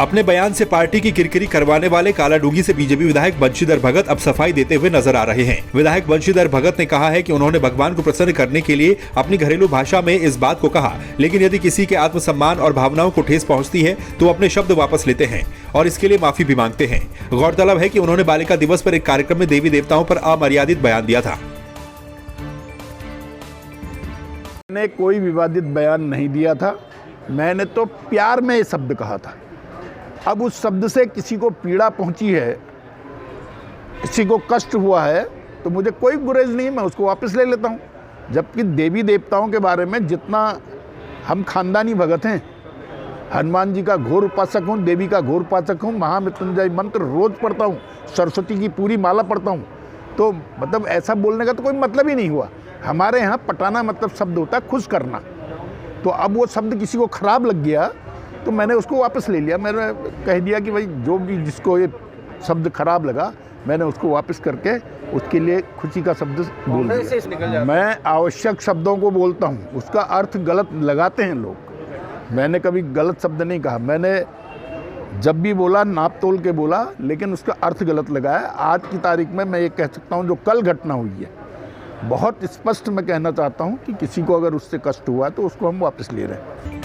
अपने बयान से पार्टी की किरकिरी करवाने वाले कालाडूंगी से बीजेपी विधायक बंशीधर भगत अब सफाई देते हुए नजर आ रहे हैं। विधायक बंशीधर भगत ने कहा है कि उन्होंने भगवान को प्रसन्न करने के लिए अपनी घरेलू भाषा में इस बात को कहा, लेकिन यदि किसी के आत्मसम्मान और भावनाओं को ठेस पहुंचती है तो अपने शब्द वापस लेते हैं और इसके लिए माफी भी मांगते हैं। गौरतलब है कि उन्होंने बालिका दिवस पर एक कार्यक्रम में देवी देवताओं पर अमर्यादित बयान दिया था। मैंने कोई विवादित बयान नहीं दिया था, मैंने तो प्यार में ये शब्द कहा था। अब उस शब्द से किसी को पीड़ा पहुंची है, किसी को कष्ट हुआ है, तो मुझे कोई गुरेज नहीं, मैं उसको वापस ले लेता हूं। जबकि देवी देवताओं के बारे में जितना हम खानदानी भगत हैं, हनुमान जी का घोर उपासक हूँ, देवी का घोर उपासक हूँ, महामृत्युंजय मंत्र रोज पढ़ता हूँ, सरस्वती की पूरी माला पढ़ता हूँ, तो मतलब ऐसा बोलने का तो कोई मतलब ही नहीं हुआ। हमारे यहाँ पटाना मतलब शब्द होता है खुश करना, तो अब वो शब्द किसी को खराब लग गया तो मैंने उसको वापस ले लिया। मैंने कह दिया कि भाई जो भी जिसको ये शब्द खराब लगा, मैंने उसको वापस करके उसके लिए खुशी का शब्द बोल दिया। मैं आवश्यक शब्दों को बोलता हूँ, उसका अर्थ गलत लगाते हैं लोग। मैंने कभी गलत शब्द नहीं कहा, मैंने जब भी बोला नाप तोल के बोला, लेकिन उसका अर्थ गलत लगाया। आज की तारीख में मैं ये कह सकता हूँ जो कल घटना हुई है, बहुत स्पष्ट मैं कहना चाहता हूँ कि किसी को अगर उससे कष्ट हुआ तो उसको हम वापस ले रहे हैं।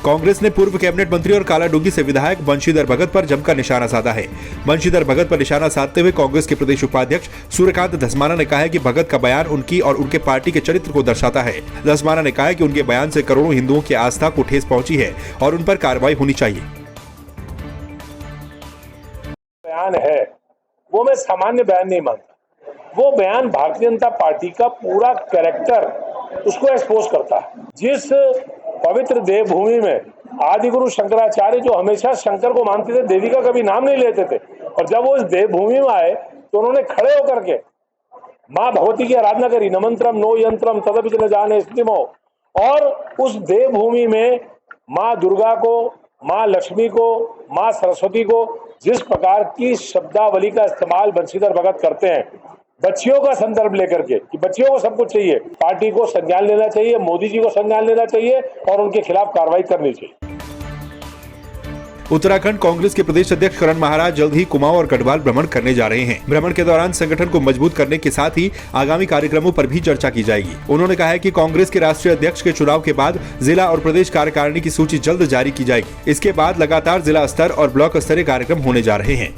कांग्रेस ने पूर्व कैबिनेट मंत्री और कालाडूंगी से विधायक बंशीधर भगत पर जमकर निशाना साधा है। बंशीधर भगत पर निशाना साधते हुए कांग्रेस के प्रदेश उपाध्यक्ष सूर्यकांत धस्माना ने कहा है कि भगत का बयान उनकी और उनके पार्टी के चरित्र को दर्शाता है। धस्माना ने कहा है कि उनके बयान से करोड़ों हिंदुओं की आस्था को ठेस पहुंची है और उन पर कार्रवाई होनी चाहिए। बयान है वो मैं सामान्य बयान नहीं मानता, वो बयान भारतीय जनता पार्टी का पूरा कैरेक्टर उसको एक्सपोज करता है। जिस पवित्र देवभूमि में आदि गुरु शंकराचार्य जो हमेशा शंकर को मानते थे, देवी का कभी नाम नहीं लेते थे, और जब वो इस देवभूमि में आए तो उन्होंने खड़े होकर के माँ भगवती की आराधना करी, न मंत्रम नो यंत्रम तदपि न जाने स्थिमो। और उस देवभूमि में माँ दुर्गा को, माँ लक्ष्मी को, माँ सरस्वती को जिस प्रकार की शब्दावली का इस्तेमाल बंशीधर भगत करते हैं, बच्चियों का संदर्भ लेकर के कि बच्चियों को सब कुछ चाहिए, पार्टी को संज्ञान लेना चाहिए, मोदी जी को संज्ञान लेना चाहिए और उनके खिलाफ कार्रवाई करनी चाहिए। उत्तराखंड कांग्रेस के प्रदेश अध्यक्ष करण महाराज जल्द ही कुमाऊं और गढ़वाल भ्रमण करने जा रहे हैं। भ्रमण के दौरान संगठन को मजबूत करने के साथ ही आगामी कार्यक्रमों पर भी चर्चा की जाएगी। उन्होंने कहा है कि कांग्रेस के राष्ट्रीय अध्यक्ष के चुनाव के बाद जिला और प्रदेश कार्यकारिणी की सूची जल्द जारी की जाएगी। इसके बाद लगातार जिला स्तर और ब्लॉक स्तरीय कार्यक्रम होने जा रहे हैं।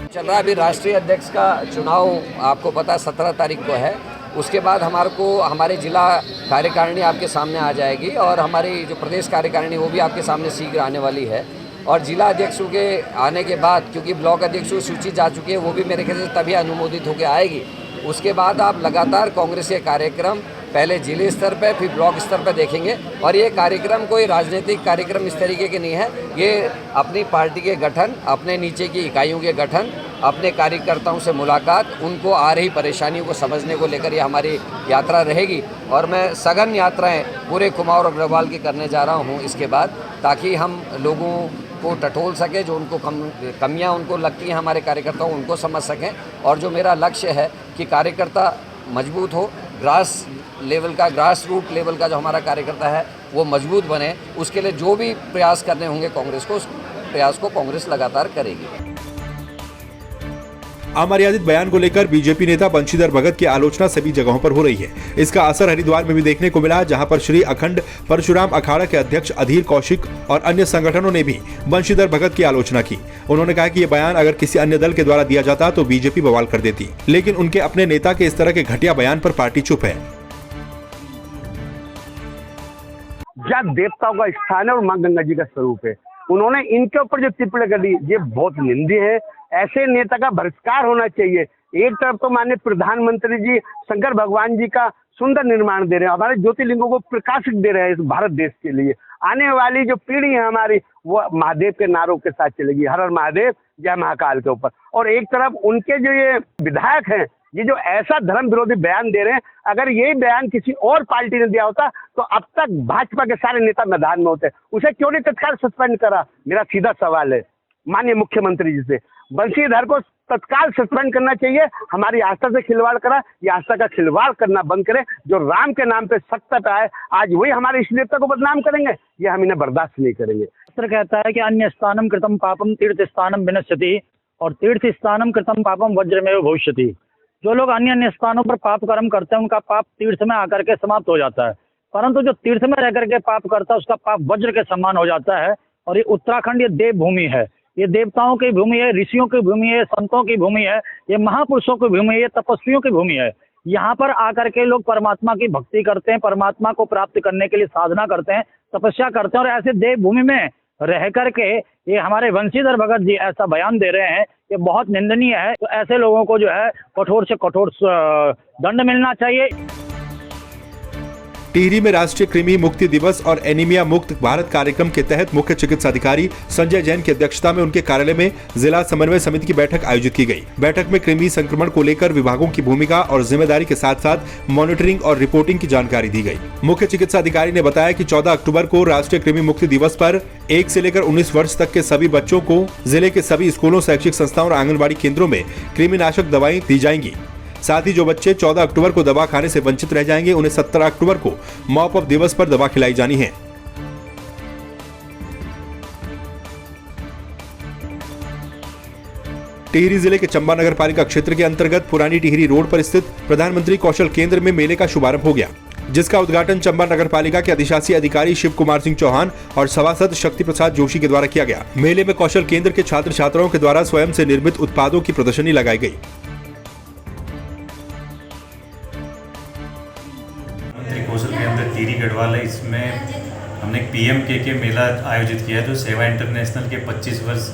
चल रहा अभी राष्ट्रीय अध्यक्ष का चुनाव, आपको पता 17 तारीख को है। उसके बाद हमारे जिला कार्यकारिणी आपके सामने आ जाएगी और हमारी जो प्रदेश कार्यकारिणी वो भी आपके सामने शीघ्र आने वाली है। और जिला अध्यक्षों के आने के बाद, क्योंकि ब्लॉक अध्यक्षों की सूची जा चुकी है, वो भी मेरे ख्याल से तभी अनुमोदित होकर आएगी। उसके बाद आप लगातार कांग्रेस के कार्यक्रम पहले जिले स्तर पर फिर ब्लॉक स्तर पर देखेंगे। और ये कार्यक्रम कोई राजनीतिक कार्यक्रम इस तरीके के नहीं है, ये अपनी पार्टी के गठन, अपने नीचे की इकाइयों के गठन, अपने कार्यकर्ताओं से मुलाकात, उनको आ रही परेशानियों को समझने को लेकर ये हमारी यात्रा रहेगी। और मैं सघन यात्राएं पूरे कुमाऊं और गढ़वाल की करने जा रहा हूं इसके बाद, ताकि हम लोगों को टटोल सके, जो उनको कमियां उनको लगती हैं हमारे कार्यकर्ताओं, उनको समझ सकें। और जो मेरा लक्ष्य है कि कार्यकर्ता मजबूत हो, ग्रास रूट लेवल का जो हमारा कार्यकर्ता है वो मजबूत बने, उसके लिए जो भी प्रयास करने होंगे कांग्रेस को, उस प्रयास को कांग्रेस लगातार करेगी। अमर्यादित बयान को लेकर बीजेपी नेता बंशीधर भगत की आलोचना सभी जगहों पर हो रही है। इसका असर हरिद्वार में भी देखने को मिला, जहां पर श्री अखंड परशुराम अखाड़ा के अध्यक्ष अधीर कौशिक और अन्य संगठनों ने भी बंशीधर भगत की आलोचना की। उन्होंने कहा कि यह बयान अगर किसी अन्य दल के द्वारा दिया जाता तो बीजेपी बवाल कर देती, लेकिन उनके अपने नेता के इस तरह के घटिया बयान पर पार्टी चुप है। जहाँ देवताओं का स्थान है और माँ गंगा जी का स्वरूप है, उन्होंने इनके ऊपर जो टिप्पणी कर दी, ये बहुत निंदनीय है। ऐसे नेता का बहिष्कार होना चाहिए। एक तरफ तो माननीय प्रधानमंत्री जी शंकर भगवान जी का सुंदर निर्माण दे रहे हैं, हमारे ज्योतिर्लिंगों को प्रकाशित दे रहे हैं इस भारत देश के लिए। आने वाली जो पीढ़ी है हमारी, वो महादेव के नारों के साथ चलेगी, हर हर महादेव जय महाकाल के ऊपर। और एक तरफ उनके जो ये विधायक हैं, ये जो ऐसा धर्म विरोधी बयान दे रहे हैं, अगर यही बयान किसी और पार्टी ने दिया होता तो अब तक भाजपा के सारे नेता मैदान में होते। उसे क्यों नहीं तत्काल सस्पेंड करा? मेरा सीधा सवाल है माननीय मुख्यमंत्री जी से। बंशीधर को तत्काल सस्पेंड करना चाहिए। हमारी आस्था से खिलवाड़ करा, ये आस्था का खिलवाड़ करना बंद करें। जो राम के नाम पे सत्ता पे आए, आज वही हमारे इष्ट देवता को बदनाम करेंगे, ये हम इन्हें बर्दाश्त नहीं करेंगे। शास्त्र कहता है कि अन्य स्थानम कृतम पापम तीर्थ स्थानम विनश्यति और तीर्थ स्थानम कृतम पापम वज्रमेव भविष्यति। जो लोग अन्य अन्य स्थानों पर पाप कर्म करते हैं उनका पाप तीर्थ में आकर के समाप्त हो जाता है, परंतु जो तीर्थ में रह करके पाप करता है उसका पाप वज्र के समान हो जाता है। और ये उत्तराखंड ये देव भूमि है, ये देवताओं की भूमि है, ऋषियों की भूमि है, संतों की भूमि है, ये महापुरुषों की भूमि है, ये तपस्वियों की भूमि है। यहाँ पर आकर के लोग परमात्मा की भक्ति करते हैं, परमात्मा को प्राप्त करने के लिए साधना करते हैं, तपस्या करते हैं। और ऐसे देव भूमि में रह करके ये हमारे बंशीधर भगत जी ऐसा बयान दे रहे हैं, ये बहुत निंदनीय है। तो ऐसे लोगों को जो है कठोर से कठोर दंड मिलना चाहिए। टिहरी में राष्ट्रीय कृमि मुक्ति दिवस और एनीमिया मुक्त भारत कार्यक्रम के तहत मुख्य चिकित्सा अधिकारी संजय जैन की अध्यक्षता में उनके कार्यालय में जिला समन्वय समिति की बैठक आयोजित की गई। बैठक में कृमि संक्रमण को लेकर विभागों की भूमिका और जिम्मेदारी के साथ साथ मॉनिटरिंग और रिपोर्टिंग की जानकारी दी गई। मुख्य चिकित्सा अधिकारी ने बताया कि 14 अक्टूबर को राष्ट्रीय कृमि मुक्ति दिवस पर 1 से लेकर 19 वर्ष तक के सभी बच्चों को जिले के सभी स्कूलों, शैक्षिक संस्थाओं और आंगनबाड़ी केंद्रों में कृमिनाशक दवाएं दी जाएंगी। साथ ही जो बच्चे 14 अक्टूबर को दवा खाने से वंचित रह जाएंगे उन्हें 17 अक्टूबर को मॉप अप दिवस पर दवा खिलाई जानी है। टिहरी जिले के चंबा नगर पालिका क्षेत्र के अंतर्गत पुरानी टिहरी रोड पर स्थित प्रधानमंत्री कौशल केंद्र में मेले का शुभारंभ हो गया, जिसका उद्घाटन चंबा नगर पालिका के अधिशासी अधिकारी शिव कुमार सिंह चौहान और सभासद शक्ति प्रसाद जोशी के द्वारा किया गया। मेले में कौशल केंद्र के छात्र छात्राओं के द्वारा स्वयं से निर्मित उत्पादों की प्रदर्शनी लगाई गई। कौशल केंद्र टिहरी गढ़वाल है, इसमें हमने एक PMKK मेला आयोजित किया है जो सेवा इंटरनेशनल के 25 वर्ष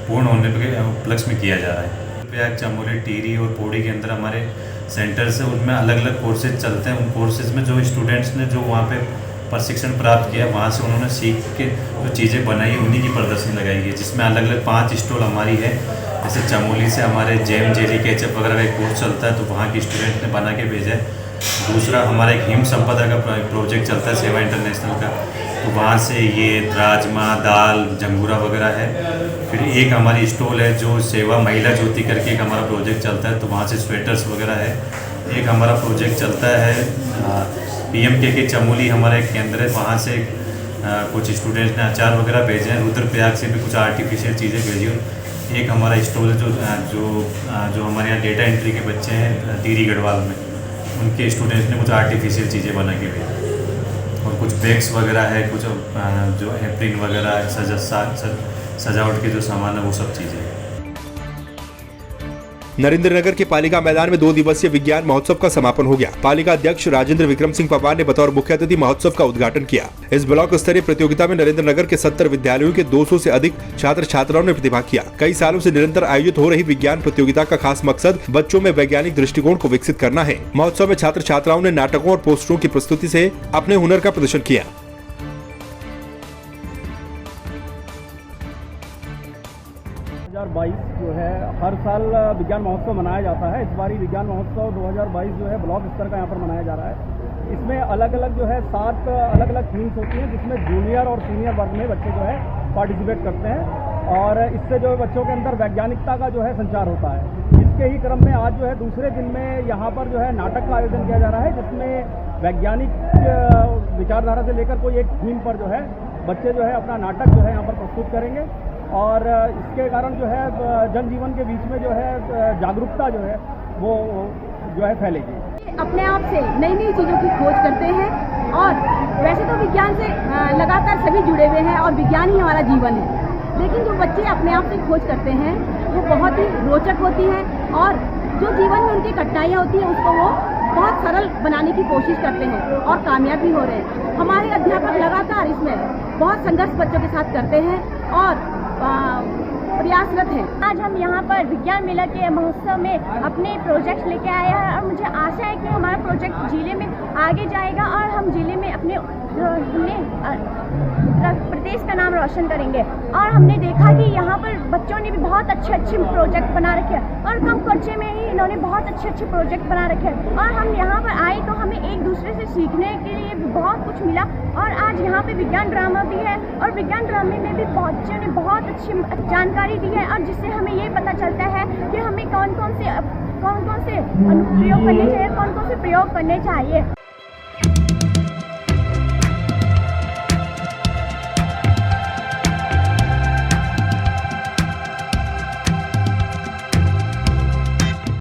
पूर्ण होने के उपलक्ष्य में किया जा रहा है। प्रयाग, चमोली, टिहरी और पौड़ी के अंदर हमारे सेंटर्स है, उनमें अलग अलग कोर्सेज चलते हैं। उन कोर्सेज में जो स्टूडेंट्स ने जो वहाँ पे प्रशिक्षण प्राप्त किया, वहाँ से उन्होंने सीख के जो चीज़ें बनाई उन्हीं की प्रदर्शनी लगाई गई, जिसमें अलग अलग 5 स्टॉल हमारी है। जैसे चमोली से हमारे जैम, जेली, केचप वगैरह का एक कोर्स चलता है, तो वहाँ के स्टूडेंट ने बना के भेजा है। दूसरा हमारा एक हिम संपदा का प्रोजेक्ट चलता है सेवा इंटरनेशनल का, तो वहाँ से ये राजमा, दाल, जंगूरा वगैरह है। फिर एक हमारी स्टॉल है जो सेवा महिला ज्योति करके एक हमारा प्रोजेक्ट चलता है, तो वहाँ से स्वेटर्स वगैरह है। एक हमारा प्रोजेक्ट चलता है PMKK चमोली, हमारा एक केंद्र है, वहाँ से कुछ स्टूडेंट्स ने अचार वगैरह भेजे हैं। रुद्रप्रयाग से भी कुछ आर्टिफिशियल चीज़ें भेजी। एक हमारा स्टॉल है जो हमारे यहाँ डेटा एंट्री के बच्चे हैं टिहरी गढ़वाल में, उनके स्टूडेंट्स ने कुछ आर्टिफिशियल चीज़ें बना के भेजी। और कुछ बैग्स वगैरह है, कुछ जो एप्रिन वगैरह सजावट के जो सामान है वो सब चीज़ें। नरेंद्रनगर के पालिका मैदान में 2 दिवसीय विज्ञान महोत्सव का समापन हो गया। पालिका अध्यक्ष राजेंद्र विक्रम सिंह पवार ने बतौर मुख्य अतिथि महोत्सव का उद्घाटन किया। इस ब्लॉक स्तरीय प्रतियोगिता में नरेंद्रनगर के 70 विद्यालयों के 200 से अधिक छात्र छात्राओं ने प्रतिभाग किया। कई सालों से निरंतर आयोजित हो रही विज्ञान प्रतियोगिता का खास मकसद बच्चों में वैज्ञानिक दृष्टिकोण को विकसित करना है। महोत्सव में छात्र छात्राओं ने नाटकों और पोस्टरों की प्रस्तुति से अपने हुनर का प्रदर्शन किया। 2022 जो है हर साल विज्ञान महोत्सव मनाया जाता है। इस बारी विज्ञान महोत्सव 2022 जो है ब्लॉक स्तर का यहाँ पर मनाया जा रहा है। इसमें अलग अलग जो है 7 अलग अलग थीम्स होती हैं, जिसमें जूनियर और सीनियर वर्ग में बच्चे जो है पार्टिसिपेट करते हैं और इससे जो बच्चों के अंदर वैज्ञानिकता का जो है संचार होता है। इसके ही क्रम में आज जो है दूसरे दिन में यहाँ पर जो है नाटक का आयोजन किया जा रहा है, जिसमें वैज्ञानिक विचारधारा से लेकर कोई एक थीम पर जो है बच्चे जो है अपना नाटक जो है यहाँ पर प्रस्तुत करेंगे और इसके कारण जो है जनजीवन के बीच में जो है जागरूकता जो है वो जो है फैलेगी। अपने आप से नई नई चीज़ों की खोज करते हैं और वैसे तो विज्ञान से लगातार सभी जुड़े हुए हैं और विज्ञान ही हमारा जीवन है, लेकिन जो बच्चे अपने आप से खोज करते हैं वो बहुत ही रोचक होती है और जो जीवन में उनकी कठिनाइयाँ होती हैं उसको वो बहुत सरल बनाने की कोशिश करते हैं और कामयाब भी हो रहे हैं। हमारे अध्यापक लगातार इसमें बहुत संघर्ष बच्चों के साथ करते हैं और प्रयासरत हैं। आज हम यहाँ पर विज्ञान मेला के महोत्सव में अपने प्रोजेक्ट लेके आए हैं और मुझे आशा है कि हमारा प्रोजेक्ट जिले में आगे जाएगा और हम जिले में अपने प्रदेश का नाम रोशन करेंगे। और हमने देखा कि यहाँ पर बच्चों ने भी बहुत अच्छे प्रोजेक्ट बना रखे हैं और कम खर्चे में ही इन्होंने बहुत अच्छे अच्छे प्रोजेक्ट बना रखे हैं और हम यहाँ पर आए तो हमें एक दूसरे से सीखने के लिए बहुत कुछ मिला। और आज यहाँ पे विज्ञान ड्रामा भी है और विज्ञान ड्रामे में भी बच्चों ने बहुत अच्छी जानकारी दी है और जिससे हमें ये पता चलता है कि हमें कौन कौन से अनुप्रयोग करने चाहिए, कौन कौन से प्रयोग करने चाहिए।